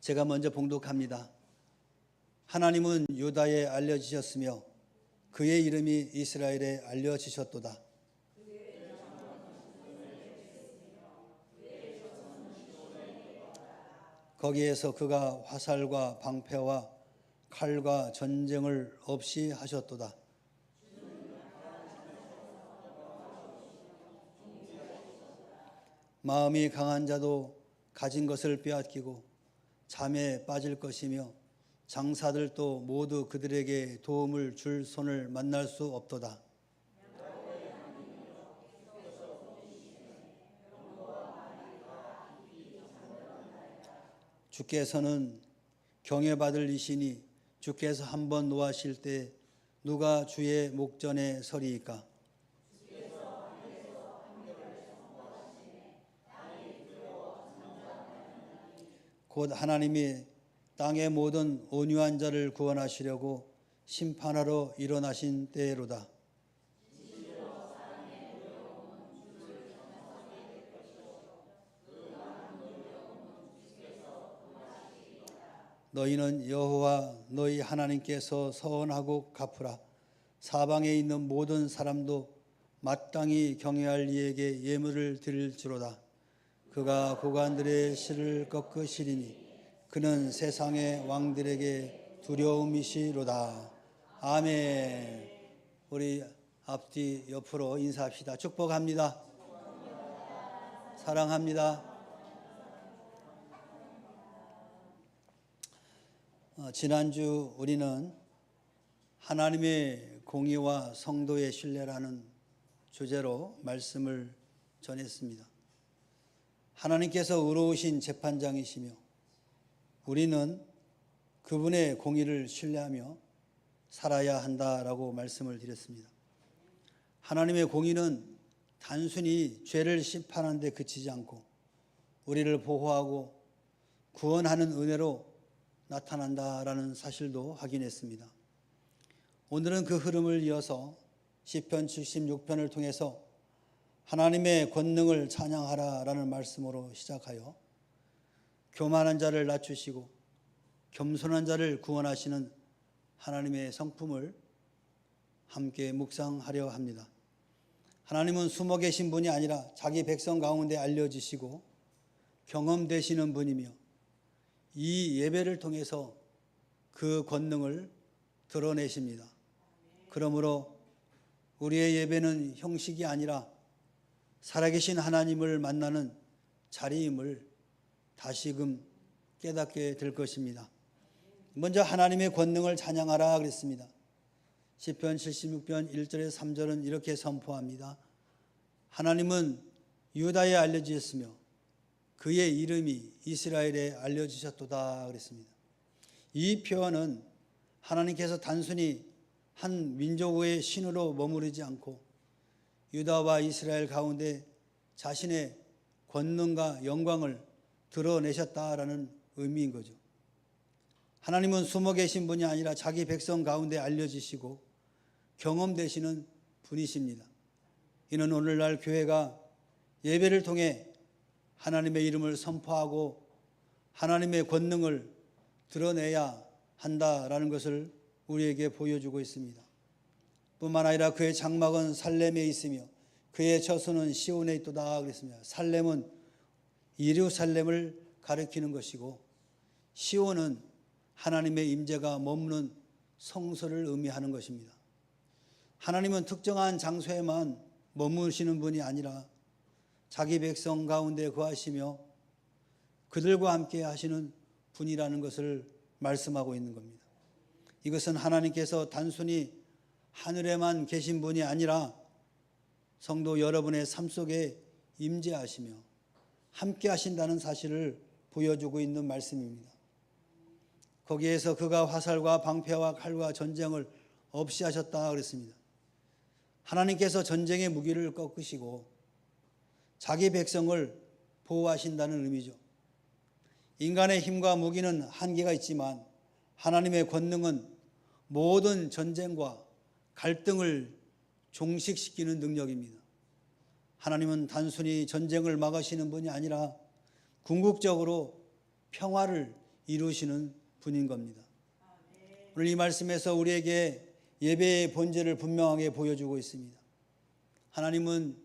제가 먼저 봉독합니다. 하나님은 유다에 알려지셨으며 그의 이름이 이스라엘에 알려지셨도다. 거기에서 그가 화살과 방패와 칼과 전쟁을 없이 하셨도다. 마음이 강한 자도 가진 것을 빼앗기고 잠에 빠질 것이며 장사들도 모두 그들에게 도움을 줄 손을 만날 수 없도다. 주께서는 경외받을 이시니 주께서 한번 노하실 때 누가 주의 목전에 서리이까? 곧 하나님이 땅의 모든 온유한 자를 구원하시려고 심판하러 일어나신 때로다. 너희는 여호와 너희 하나님께서 서원하고 갚으라. 사방에 있는 모든 사람도 마땅히 경외할 이에게 예물을 드릴지로다. 그가 고관들의 실을 꺾으시리니 그는 세상의 왕들에게 두려움이시로다. 아멘. 우리 앞뒤 옆으로 인사합시다. 축복합니다. 사랑합니다. 지난주 우리는 하나님의 공의와 성도의 신뢰라는 주제로 말씀을 전했습니다. 하나님께서 의로우신 재판장이시며 우리는 그분의 공의를 신뢰하며 살아야 한다라고 말씀을 드렸습니다. 하나님의 공의는 단순히 죄를 심판하는 데 그치지 않고 우리를 보호하고 구원하는 은혜로 나타난다라는 사실도 확인했습니다. 오늘은 그 흐름을 이어서 시편 76편을 통해서 하나님의 권능을 찬양하라라는 말씀으로 시작하여 교만한 자를 낮추시고 겸손한 자를 구원하시는 하나님의 성품을 함께 묵상하려 합니다. 하나님은 숨어 계신 분이 아니라 자기 백성 가운데 알려지시고 경험되시는 분이며 이 예배를 통해서 그 권능을 드러내십니다. 그러므로 우리의 예배는 형식이 아니라 살아계신 하나님을 만나는 자리임을 다시금 깨닫게 될 것입니다. 먼저 하나님의 권능을 찬양하라 그랬습니다. 시편 76편 1절에서 3절은 이렇게 선포합니다. 하나님은 유다에 알려지셨으며 그의 이름이 이스라엘에 알려지셨도다 그랬습니다. 이 표현은 하나님께서 단순히 한 민족의 신으로 머무르지 않고 유다와 이스라엘 가운데 자신의 권능과 영광을 드러내셨다라는 의미인 거죠. 하나님은 숨어 계신 분이 아니라 자기 백성 가운데 알려지시고 경험되시는 분이십니다. 이는 오늘날 교회가 예배를 통해 하나님의 이름을 선포하고 하나님의 권능을 드러내야 한다라는 것을 우리에게 보여주고 있습니다. 뿐만 아니라 그의 장막은 살렘에 있으며 그의 처소는 시온에 있도다 그랬습니다. 살렘은 예루살렘을 가리키는 것이고 시온은 하나님의 임재가 머무는 성소를 의미하는 것입니다. 하나님은 특정한 장소에만 머무시는 분이 아니라 자기 백성 가운데 거하시며 그들과 함께 하시는 분이라는 것을 말씀하고 있는 겁니다. 이것은 하나님께서 단순히 하늘에만 계신 분이 아니라 성도 여러분의 삶 속에 임재하시며 함께 하신다는 사실을 보여주고 있는 말씀입니다. 거기에서 그가 화살과 방패와 칼과 전쟁을 없이 하셨다 그랬습니다. 하나님께서 전쟁의 무기를 꺾으시고 자기 백성을 보호하신다는 의미죠. 인간의 힘과 무기는 한계가 있지만 하나님의 권능은 모든 전쟁과 갈등을 종식시키는 능력입니다. 하나님은 단순히 전쟁을 막으시는 분이 아니라 궁극적으로 평화를 이루시는 분인 겁니다. 오늘 이 말씀에서 우리에게 예배의 본질을 분명하게 보여주고 있습니다. 하나님은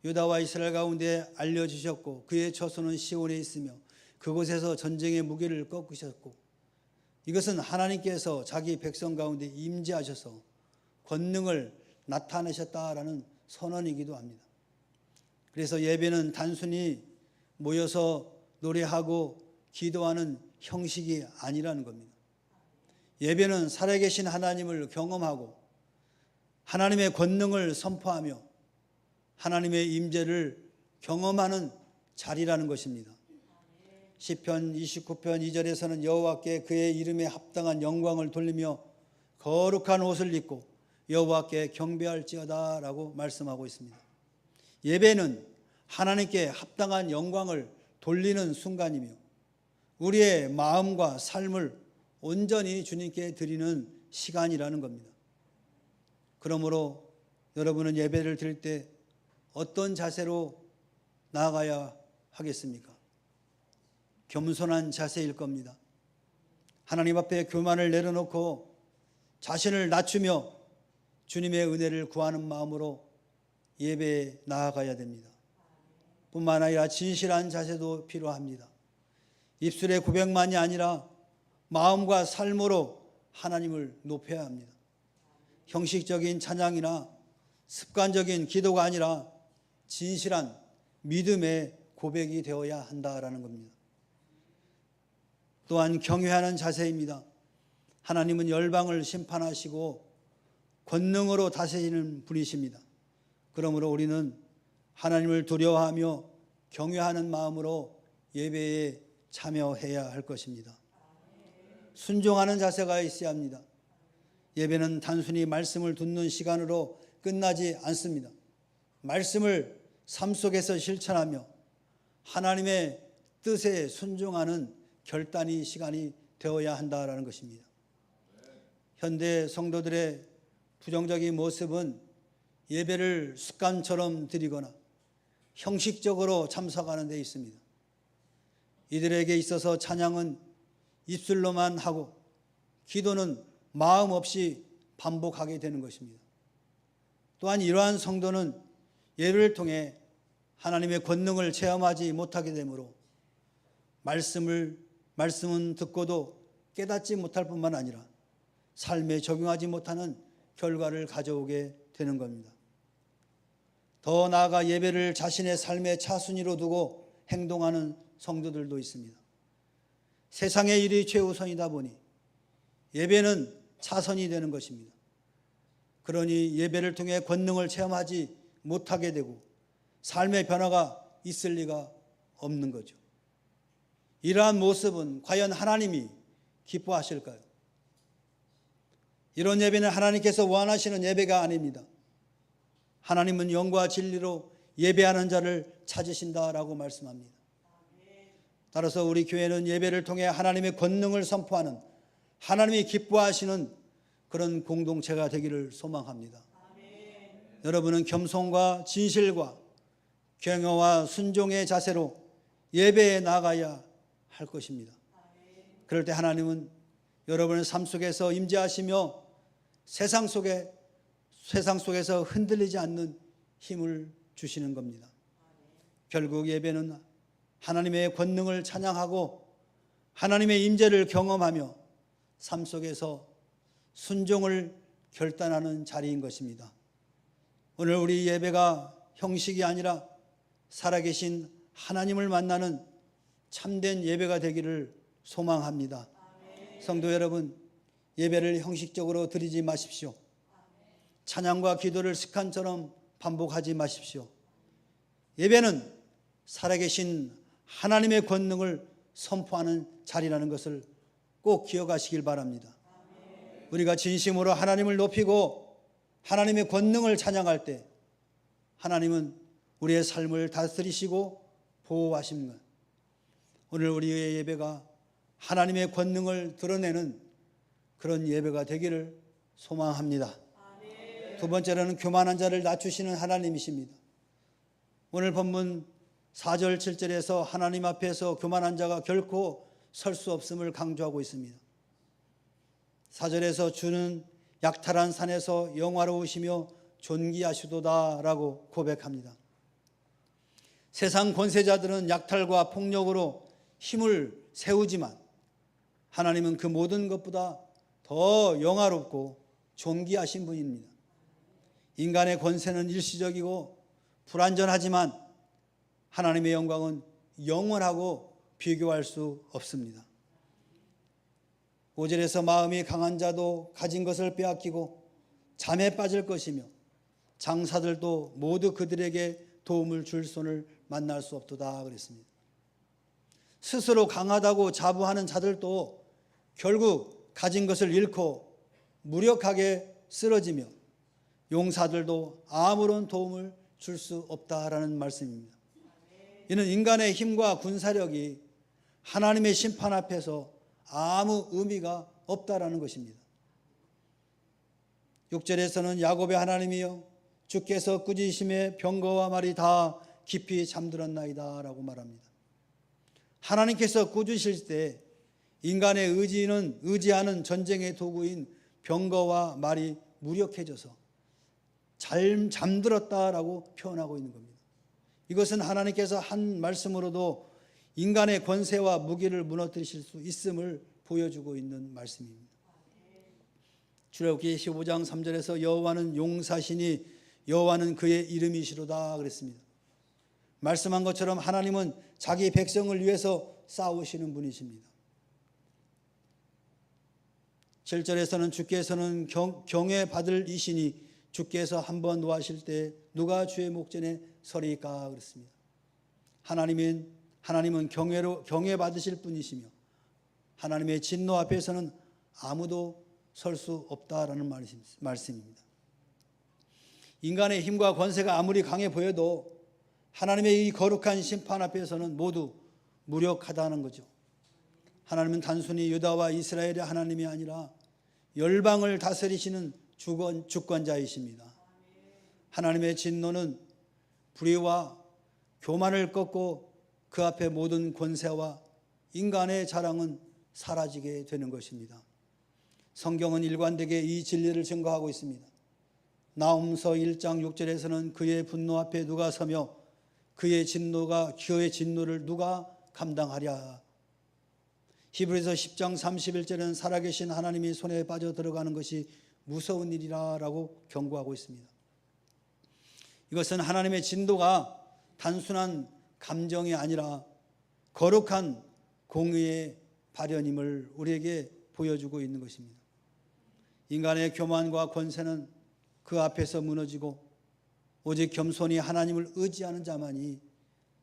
유다와 이스라엘 가운데 알려주셨고 그의 처소는 시온에 있으며 그곳에서 전쟁의 무게를 꺾으셨고 이것은 하나님께서 자기 백성 가운데 임재하셔서 권능을 나타내셨다라는 선언이기도 합니다. 그래서 예배는 단순히 모여서 노래하고 기도하는 형식이 아니라는 겁니다. 예배는 살아계신 하나님을 경험하고 하나님의 권능을 선포하며 하나님의 임재를 경험하는 자리라는 것입니다. 시편 29편 2절에서는 여호와께 그의 이름에 합당한 영광을 돌리며 거룩한 옷을 입고 여호와께 경배할지어다 라고 말씀하고 있습니다. 예배는 하나님께 합당한 영광을 돌리는 순간이며 우리의 마음과 삶을 온전히 주님께 드리는 시간이라는 겁니다. 그러므로 여러분은 예배를 드릴 때 어떤 자세로 나아가야 하겠습니까? 겸손한 자세일 겁니다. 하나님 앞에 교만을 내려놓고 자신을 낮추며 주님의 은혜를 구하는 마음으로 예배에 나아가야 됩니다. 뿐만 아니라 진실한 자세도 필요합니다. 입술의 고백만이 아니라 마음과 삶으로 하나님을 높여야 합니다. 형식적인 찬양이나 습관적인 기도가 아니라 진실한 믿음의 고백이 되어야 한다라는 겁니다. 또한 경외하는 자세입니다. 하나님은 열방을 심판하시고 권능으로 다스리는 분이십니다. 그러므로 우리는 하나님을 두려워하며 경외하는 마음으로 예배에 참여해야 할 것입니다. 순종하는 자세가 있어야 합니다. 예배는 단순히 말씀을 듣는 시간으로 끝나지 않습니다. 말씀을 삶 속에서 실천하며 하나님의 뜻에 순종하는 결단이 시간이 되어야 한다라는 것입니다. 현대 성도들의 부정적인 모습은 예배를 습관처럼 드리거나 형식적으로 참석하는 데 있습니다. 이들에게 있어서 찬양은 입술로만 하고 기도는 마음 없이 반복하게 되는 것입니다. 또한 이러한 성도는 예배를 통해 하나님의 권능을 체험하지 못하게 되므로 말씀은 듣고도 깨닫지 못할 뿐만 아니라 삶에 적용하지 못하는 결과를 가져오게 되는 겁니다. 더 나아가 예배를 자신의 삶의 차순위로 두고 행동하는 성도들도 있습니다. 세상의 일이 최우선이다 보니 예배는 차선이 되는 것입니다. 그러니 예배를 통해 권능을 체험하지 못하게 되고 삶의 변화가 있을 리가 없는 거죠. 이러한 모습은 과연 하나님이 기뻐하실까요? 이런 예배는 하나님께서 원하시는 예배가 아닙니다. 하나님은 영과 진리로 예배하는 자를 찾으신다라고 말씀합니다. 따라서 우리 교회는 예배를 통해 하나님의 권능을 선포하는 하나님이 기뻐하시는 그런 공동체가 되기를 소망합니다. 여러분은 겸손과 진실과 경외와 순종의 자세로 예배에 나가야 할 것입니다. 그럴 때 하나님은 여러분의 삶 속에서 임재하시며 세상 속에서 흔들리지 않는 힘을 주시는 겁니다. 결국 예배는 하나님의 권능을 찬양하고 하나님의 임재를 경험하며 삶 속에서 순종을 결단하는 자리인 것입니다. 오늘 우리 예배가 형식이 아니라 살아계신 하나님을 만나는 참된 예배가 되기를 소망합니다. 성도 여러분, 예배를 형식적으로 드리지 마십시오. 찬양과 기도를 습관처럼 반복하지 마십시오. 예배는 살아계신 하나님의 권능을 선포하는 자리라는 것을 꼭 기억하시길 바랍니다. 우리가 진심으로 하나님을 높이고 하나님의 권능을 찬양할 때 하나님은 우리의 삶을 다스리시고 보호하십니다. 오늘 우리의 예배가 하나님의 권능을 드러내는 그런 예배가 되기를 소망합니다. 두 번째로는 교만한 자를 낮추시는 하나님이십니다. 오늘 본문 4절 7절에서 하나님 앞에서 교만한 자가 결코 설 수 없음을 강조하고 있습니다. 4절에서 주는 약탈한 산에서 영화로우시며 존귀하시도다라고 고백합니다. 세상 권세자들은 약탈과 폭력으로 힘을 세우지만 하나님은 그 모든 것보다 더 영화롭고 존귀하신 분입니다. 인간의 권세는 일시적이고 불완전하지만 하나님의 영광은 영원하고 비교할 수 없습니다. 5절에서 마음이 강한 자도 가진 것을 빼앗기고 잠에 빠질 것이며 장사들도 모두 그들에게 도움을 줄 손을 만날 수 없도다 그랬습니다. 스스로 강하다고 자부하는 자들도 결국 가진 것을 잃고 무력하게 쓰러지며 용사들도 아무런 도움을 줄 수 없다라는 말씀입니다. 이는 인간의 힘과 군사력이 하나님의 심판 앞에서 아무 의미가 없다라는 것입니다. 6절에서는 야곱의 하나님이여 주께서 꾸짖으심에 병거와 말이 다 깊이 잠들었나이다 라고 말합니다. 하나님께서 꾸짖으실 때 인간의 의지하는 전쟁의 도구인 병거와 말이 무력해져서 잘 잠들었다라고 표현하고 있는 겁니다. 이것은 하나님께서 한 말씀으로도 인간의 권세와 무기를 무너뜨리실 수 있음을 보여주고 있는 말씀입니다. 출애굽기 15장 3절에서 여호와는 용사시니 여호와는 그의 이름이시로다 그랬습니다. 말씀한 것처럼 하나님은 자기 백성을 위해서 싸우시는 분이십니다. 7절에서는 주께서는 경외받을 이시니 주께서 한번 노하실 때 누가 주의 목전에 서리까 그랬습니다. 하나님은 경외받으실 분이시며 하나님의 진노 앞에서는 아무도 설 수 없다라는 말씀입니다. 인간의 힘과 권세가 아무리 강해 보여도 하나님의 이 거룩한 심판 앞에서는 모두 무력하다는 거죠. 하나님은 단순히 유다와 이스라엘의 하나님이 아니라 열방을 다스리시는 주권자이십니다. 하나님의 진노는 불의와 교만을 꺾고 그 앞에 모든 권세와 인간의 자랑은 사라지게 되는 것입니다. 성경은 일관되게 이 진리를 증거하고 있습니다. 나홈서 1장 6절에서는 그의 분노 앞에 누가 서며 그의 진노를 누가 감당하랴. 히브리서 10장 31절에는 살아계신 하나님이 손에 빠져 들어가는 것이 무서운 일이라고 경고하고 있습니다. 이것은 하나님의 진도가 단순한 감정이 아니라 거룩한 공의의 발현임을 우리에게 보여주고 있는 것입니다. 인간의 교만과 권세는 그 앞에서 무너지고 오직 겸손히 하나님을 의지하는 자만이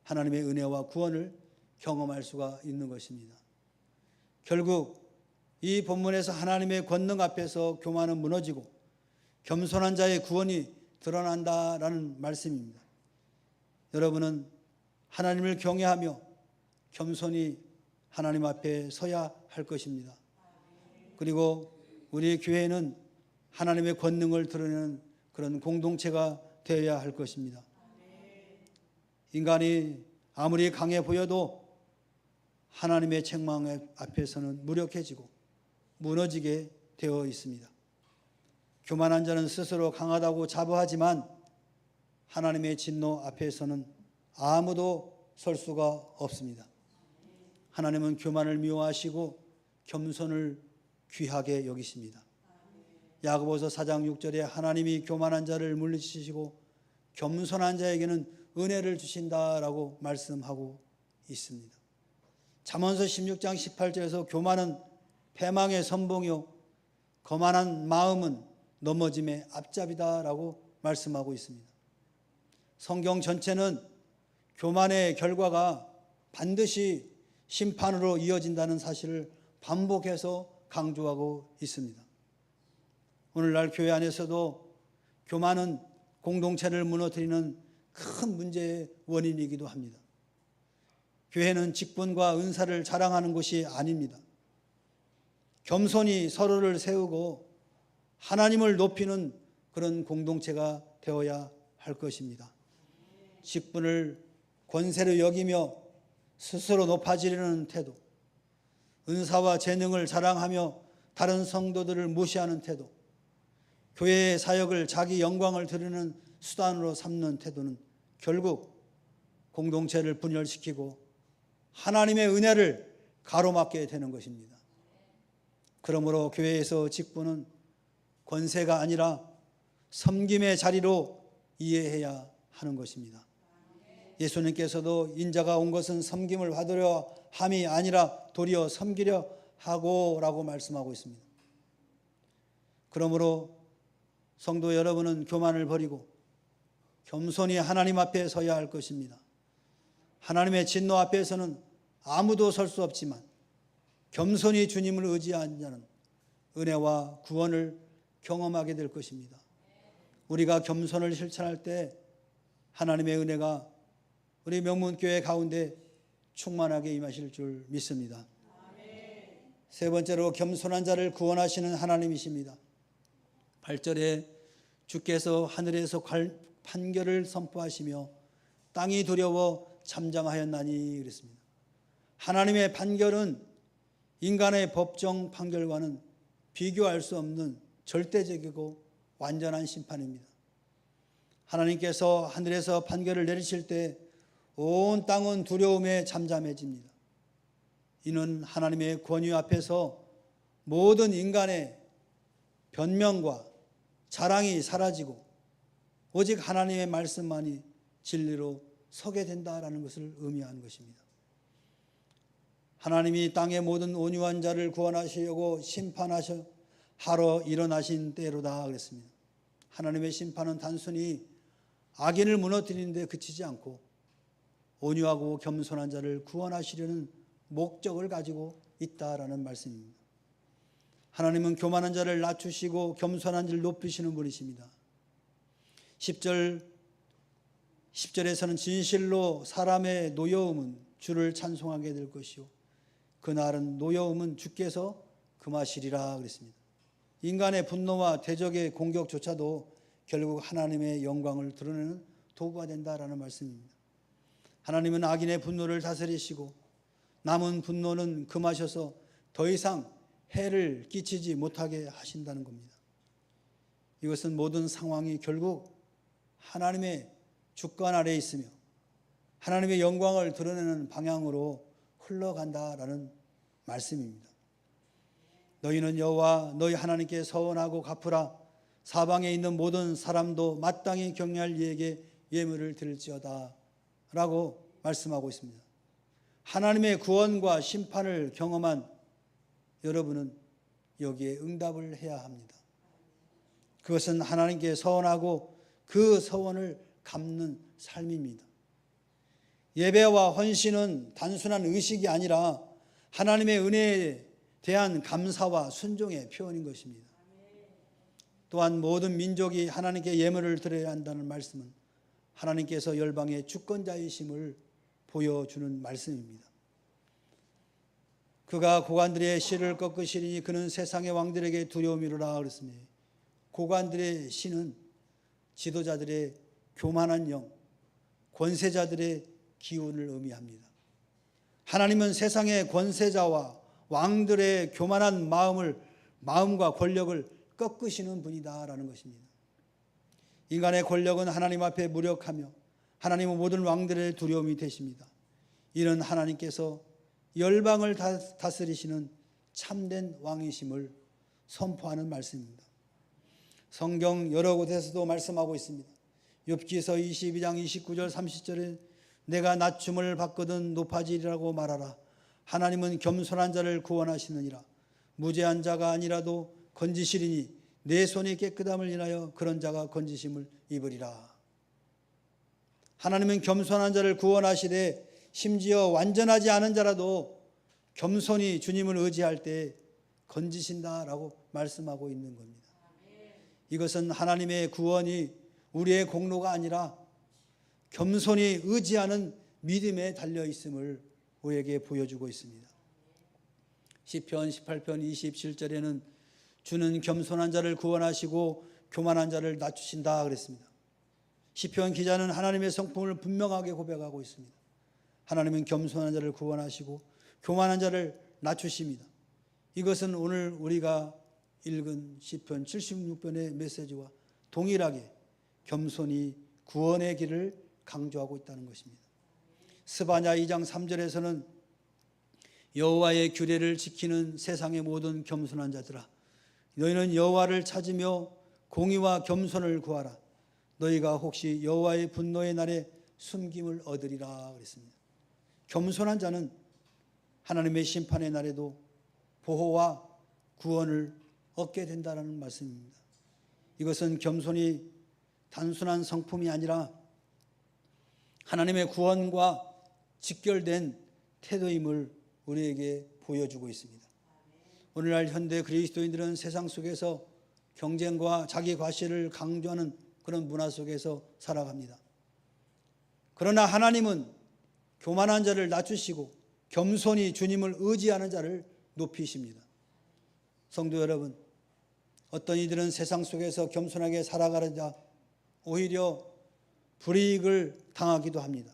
하나님의 은혜와 구원을 경험할 수가 있는 것입니다. 결국 이 본문에서 하나님의 권능 앞에서 교만은 무너지고 겸손한 자의 구원이 드러난다라는 말씀입니다. 여러분은 하나님을 경외하며 겸손히 하나님 앞에 서야 할 것입니다. 그리고 우리 교회는 하나님의 권능을 드러내는 그런 공동체가 되어야 할 것입니다. 인간이 아무리 강해 보여도 하나님의 책망 앞에서는 무력해지고 무너지게 되어 있습니다. 교만한 자는 스스로 강하다고 자부하지만 하나님의 진노 앞에서는 아무도 설 수가 없습니다. 하나님은 교만을 미워하시고 겸손을 귀하게 여기십니다. 야고보서 4장 6절에 하나님이 교만한 자를 물리치시고 겸손한 자에게는 은혜를 주신다라고 말씀하고 있습니다. 잠언서 16장 18절에서 교만은 패망의 선봉이요 거만한 마음은 넘어짐의 앞잡이다라고 말씀하고 있습니다. 성경 전체는 교만의 결과가 반드시 심판으로 이어진다는 사실을 반복해서 강조하고 있습니다. 오늘날 교회 안에서도 교만은 공동체를 무너뜨리는 큰 문제의 원인이기도 합니다. 교회는 직분과 은사를 자랑하는 곳이 아닙니다. 겸손히 서로를 세우고 하나님을 높이는 그런 공동체가 되어야 할 것입니다. 직분을 권세로 여기며 스스로 높아지려는 태도, 은사와 재능을 자랑하며 다른 성도들을 무시하는 태도, 교회의 사역을 자기 영광을 드리는 수단으로 삼는 태도는 결국 공동체를 분열시키고 하나님의 은혜를 가로막게 되는 것입니다. 그러므로 교회에서 직분은 권세가 아니라 섬김의 자리로 이해해야 하는 것입니다. 예수님께서도 인자가 온 것은 섬김을 받으려 함이 아니라 도리어 섬기려 하고라고 말씀하고 있습니다. 그러므로 성도 여러분은 교만을 버리고 겸손히 하나님 앞에 서야 할 것입니다. 하나님의 진노 앞에서는 아무도 설 수 없지만 겸손히 주님을 의지한 자는 은혜와 구원을 경험하게 될 것입니다. 우리가 겸손을 실천할 때 하나님의 은혜가 우리 명문교회 가운데 충만하게 임하실 줄 믿습니다. 세 번째로 겸손한 자를 구원하시는 하나님이십니다. 8절에 주께서 하늘에서 판결을 선포하시며 땅이 두려워 잠잠하였나니 그랬습니다. 하나님의 판결은 인간의 법정 판결과는 비교할 수 없는 절대적이고 완전한 심판입니다. 하나님께서 하늘에서 판결을 내리실 때 온 땅은 두려움에 잠잠해집니다. 이는 하나님의 권위 앞에서 모든 인간의 변명과 자랑이 사라지고 오직 하나님의 말씀만이 진리로 서게 된다라는 것을 의미하는 것입니다. 하나님이 땅의 모든 온유한 자를 구원하시려고 심판하러 일어나신 때로다 그랬습니다. 하나님의 심판은 단순히 악인을 무너뜨리는 데 그치지 않고 온유하고 겸손한 자를 구원하시려는 목적을 가지고 있다라는 말씀입니다. 하나님은 교만한 자를 낮추시고 겸손한 자를 높이시는 분이십니다. 10절에서는 진실로 사람의 노여움은 주를 찬송하게 될 것이요 그날은 노여움은 주께서 금하시리라 그랬습니다. 인간의 분노와 대적의 공격조차도 결국 하나님의 영광을 드러내는 도구가 된다라는 말씀입니다. 하나님은 악인의 분노를 다스리시고 남은 분노는 금하셔서 더 이상 해를 끼치지 못하게 하신다는 겁니다. 이것은 모든 상황이 결국 하나님의 주권 아래에 있으며 하나님의 영광을 드러내는 방향으로 흘러간다라는 말씀입니다. 너희는 여호와 너희 하나님께 서원하고 갚으라. 사방에 있는 모든 사람도 마땅히 경외할 이에게 예물을 드릴지어다 라고 말씀하고 있습니다. 하나님의 구원과 심판을 경험한 여러분은 여기에 응답을 해야 합니다. 그것은 하나님께 서원하고 그 서원을 갚는 삶입니다. 예배와 헌신은 단순한 의식이 아니라 하나님의 은혜에 대한 감사와 순종의 표현인 것입니다. 또한 모든 민족이 하나님께 예물을 드려야 한다는 말씀은 하나님께서 열방의 주권자이심을 보여주는 말씀입니다. 그가 고관들의 씨를 꺾으시리니 그는 세상의 왕들에게 두려움이로라 그랬습니다. 고관들의 씨는 지도자들의 교만한 영, 권세자들의 기운을 의미합니다. 하나님은 세상의 권세자와 왕들의 교만한 마음과 권력을 꺾으시는 분이다라는 것입니다. 인간의 권력은 하나님 앞에 무력하며 하나님은 모든 왕들의 두려움이 되십니다. 이는 하나님께서 열방을 다스리시는 참된 왕이심을 선포하는 말씀입니다. 성경 여러 곳에서도 말씀하고 있습니다. 욥기서 22장 29절 30절에 내가 낮춤을 받거든 높아지리라고 말하라. 하나님은 겸손한 자를 구원하시느니라. 무죄한 자가 아니라도 건지시리니 내 손이 깨끗함을 인하여 그런 자가 건지심을 입으리라. 하나님은 겸손한 자를 구원하시되 심지어 완전하지 않은 자라도 겸손히 주님을 의지할 때 건지신다라고 말씀하고 있는 겁니다. 이것은 하나님의 구원이 우리의 공로가 아니라 겸손히 의지하는 믿음에 달려있음을 우리에게 보여주고 있습니다. 시편 18편 27절에는 주는 겸손한 자를 구원하시고 교만한 자를 낮추신다 그랬습니다. 시편 기자는 하나님의 성품을 분명하게 고백하고 있습니다. 하나님은 겸손한 자를 구원하시고 교만한 자를 낮추십니다. 이것은 오늘 우리가 읽은 시편 76편의 메시지와 동일하게 겸손이 구원의 길을 강조하고 있다는 것입니다. 스바냐 2장 3절에서는 여호와의 규례를 지키는 세상의 모든 겸손한 자들아, 너희는 여호와를 찾으며 공의와 겸손을 구하라. 너희가 혹시 여호와의 분노의 날에 숨김을 얻으리라 그랬습니다. 겸손한 자는 하나님의 심판의 날에도 보호와 구원을 얻게 된다는 말씀입니다. 이것은 겸손이 단순한 성품이 아니라 하나님의 구원과 직결된 태도임을 우리에게 보여주고 있습니다. 오늘날 현대 그리스도인들은 세상 속에서 경쟁과 자기 과시를 강조하는 그런 문화 속에서 살아갑니다. 그러나 하나님은 교만한 자를 낮추시고 겸손히 주님을 의지하는 자를 높이십니다. 성도 여러분, 어떤 이들은 세상 속에서 겸손하게 살아가려자 오히려 불이익을 당하기도 합니다.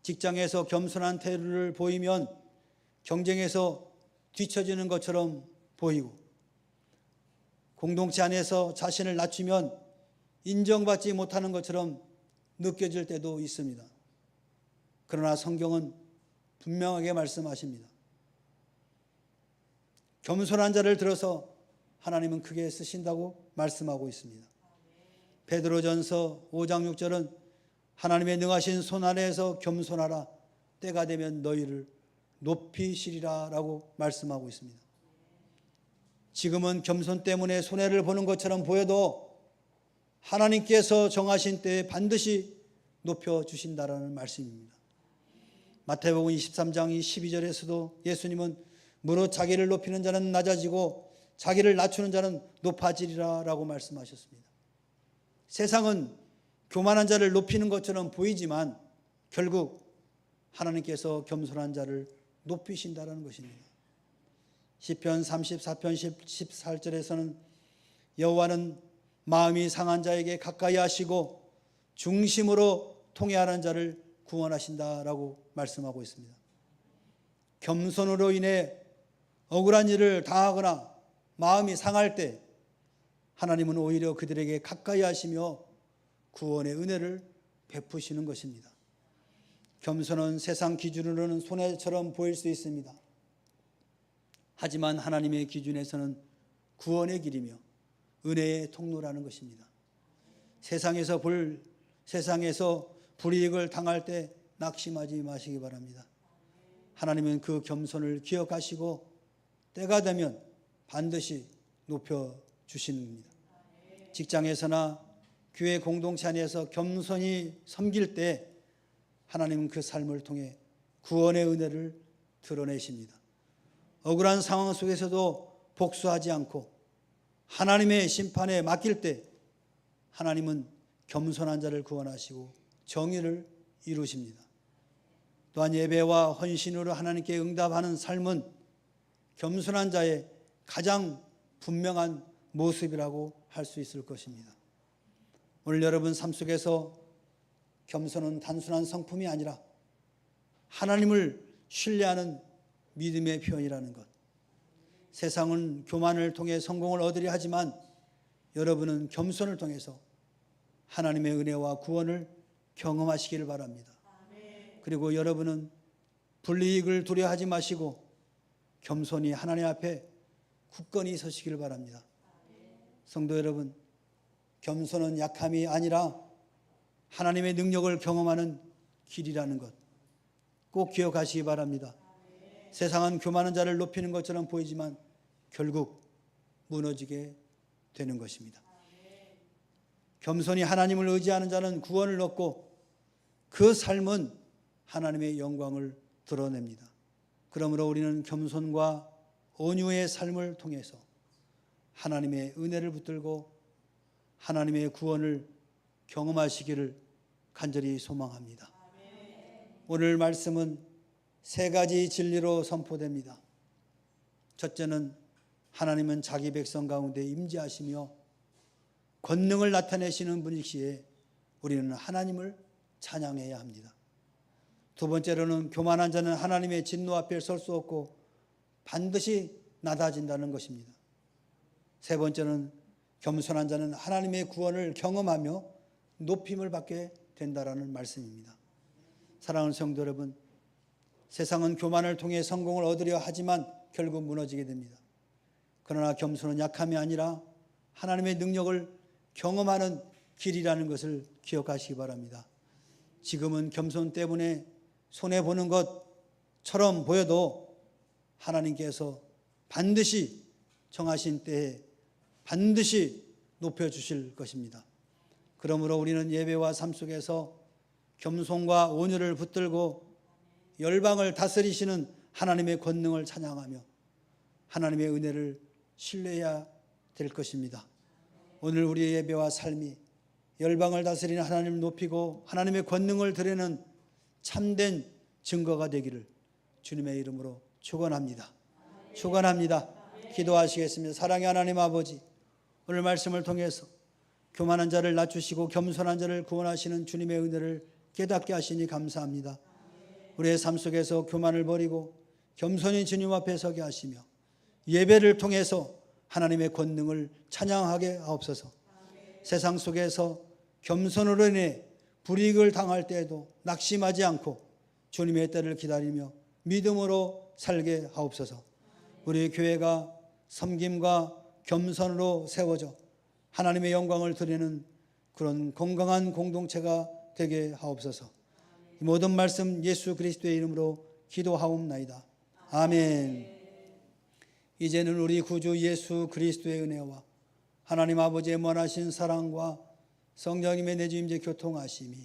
직장에서 겸손한 태도를 보이면 경쟁에서 뒤처지는 것처럼 보이고, 공동체 안에서 자신을 낮추면 인정받지 못하는 것처럼 느껴질 때도 있습니다. 그러나 성경은 분명하게 말씀하십니다. 겸손한 자를 들어서 하나님은 크게 쓰신다고 말씀하고 있습니다. 베드로전서 5장 6절은 하나님의 능하신 손 아래에서 겸손하라, 때가 되면 너희를 높이시리라 라고 말씀하고 있습니다. 지금은 겸손 때문에 손해를 보는 것처럼 보여도 하나님께서 정하신 때에 반드시 높여주신다라는 말씀입니다. 마태복음 23장 12절에서도 예수님은 무릇 자기를 높이는 자는 낮아지고 자기를 낮추는 자는 높아지리라 라고 말씀하셨습니다. 세상은 교만한 자를 높이는 것처럼 보이지만 결국 하나님께서 겸손한 자를 높이신다는 것입니다. 시편 34편 14절에서는 여호와는 마음이 상한 자에게 가까이 하시고 중심으로 통회하는 자를 구원하신다라고 말씀하고 있습니다. 겸손으로 인해 억울한 일을 당하거나 마음이 상할 때 하나님은 오히려 그들에게 가까이 하시며 구원의 은혜를 베푸시는 것입니다. 겸손은 세상 기준으로는 손해처럼 보일 수 있습니다. 하지만 하나님의 기준에서는 구원의 길이며 은혜의 통로라는 것입니다. 세상에서 불이익을 당할 때 낙심하지 마시기 바랍니다. 하나님은 그 겸손을 기억하시고 때가 되면 반드시 높여주시는 겁니다. 직장에서나 교회 공동체 안에서 겸손히 섬길 때 하나님은 그 삶을 통해 구원의 은혜를 드러내십니다. 억울한 상황 속에서도 복수하지 않고 하나님의 심판에 맡길 때 하나님은 겸손한 자를 구원하시고 정의를 이루십니다. 또한 예배와 헌신으로 하나님께 응답하는 삶은 겸손한 자의 가장 분명한 모습이라고 할 수 있을 것입니다. 오늘 여러분 삶 속에서 겸손은 단순한 성품이 아니라 하나님을 신뢰하는 믿음의 표현이라는 것. 세상은 교만을 통해 성공을 얻으려 하지만 여러분은 겸손을 통해서 하나님의 은혜와 구원을 경험하시기를 바랍니다. 그리고 여러분은 불이익을 두려워하지 마시고 겸손히 하나님 앞에 굳건히 서시기를 바랍니다. 성도 여러분, 겸손은 약함이 아니라 하나님의 능력을 경험하는 길이라는 것 꼭 기억하시기 바랍니다. 세상은 교만한 자를 높이는 것처럼 보이지만 결국 무너지게 되는 것입니다. 겸손히 하나님을 의지하는 자는 구원을 얻고 그 삶은 하나님의 영광을 드러냅니다. 그러므로 우리는 겸손과 온유의 삶을 통해서 하나님의 은혜를 붙들고 하나님의 구원을 경험하시기를 간절히 소망합니다. 오늘 말씀은 세 가지 진리로 선포됩니다. 첫째는 하나님은 자기 백성 가운데 임재하시며 권능을 나타내시는 분이시기에 우리는 하나님을 찬양해야 합니다. 두 번째로는 교만한 자는 하나님의 진노 앞에 설 수 없고 반드시 낮아진다는 것입니다. 세 번째는 겸손한 자는 하나님의 구원을 경험하며 높임을 받게 된다라는 말씀입니다. 사랑하는 성도 여러분, 세상은 교만을 통해 성공을 얻으려 하지만 결국 무너지게 됩니다. 그러나 겸손은 약함이 아니라 하나님의 능력을 경험하는 길이라는 것을 기억하시기 바랍니다. 지금은 겸손 때문에 손해보는 것처럼 보여도 하나님께서 반드시 정하신 때에 반드시 높여주실 것입니다. 그러므로 우리는 예배와 삶 속에서 겸손과 온유를 붙들고 열방을 다스리시는 하나님의 권능을 찬양하며 하나님의 은혜를 신뢰해야 될 것입니다. 오늘 우리의 예배와 삶이 열방을 다스리는 하나님을 높이고 하나님의 권능을 드리는 참된 증거가 되기를 주님의 이름으로 축원합니다. 축원합니다. 기도하시겠습니다. 사랑의 하나님 아버지, 오늘 말씀을 통해서 교만한 자를 낮추시고 겸손한 자를 구원하시는 주님의 은혜를 깨닫게 하시니 감사합니다. 우리의 삶 속에서 교만을 버리고 겸손히 주님 앞에 서게 하시며 예배를 통해서 하나님의 권능을 찬양하게 하옵소서. 세상 속에서 겸손으로 인해 불이익을 당할 때에도 낙심하지 않고 주님의 때를 기다리며 믿음으로 살게 하옵소서. 우리 교회가 섬김과 겸손으로 세워져 하나님의 영광을 드리는 그런 건강한 공동체가 되게 하옵소서. 이 모든 말씀 예수 그리스도의 이름으로 기도하옵나이다. 아멘. 이제는 우리 구주 예수 그리스도의 은혜와 하나님 아버지의 무한하신 사랑과 성령님의 내주임제 교통하심이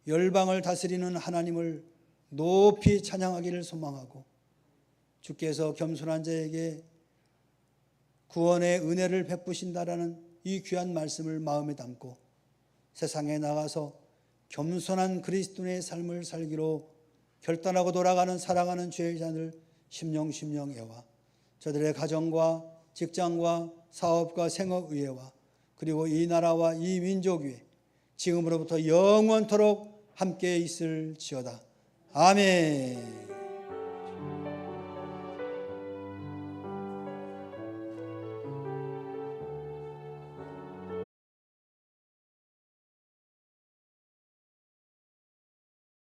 열방을 다스리는 하나님을 높이 찬양하기를 소망하고 주께서 겸손한 자에게 구원의 은혜를 베푸신다라는 이 귀한 말씀을 마음에 담고 세상에 나가서 겸손한 그리스도인의 삶을 살기로 결단하고 돌아가는 사랑하는 주의 자들 심령심령애와 저들의 가정과 직장과 사업과 생업의회와 그리고 이 나라와 이 민족 위에 지금으로부터 영원토록 함께 있을지어다. 아멘.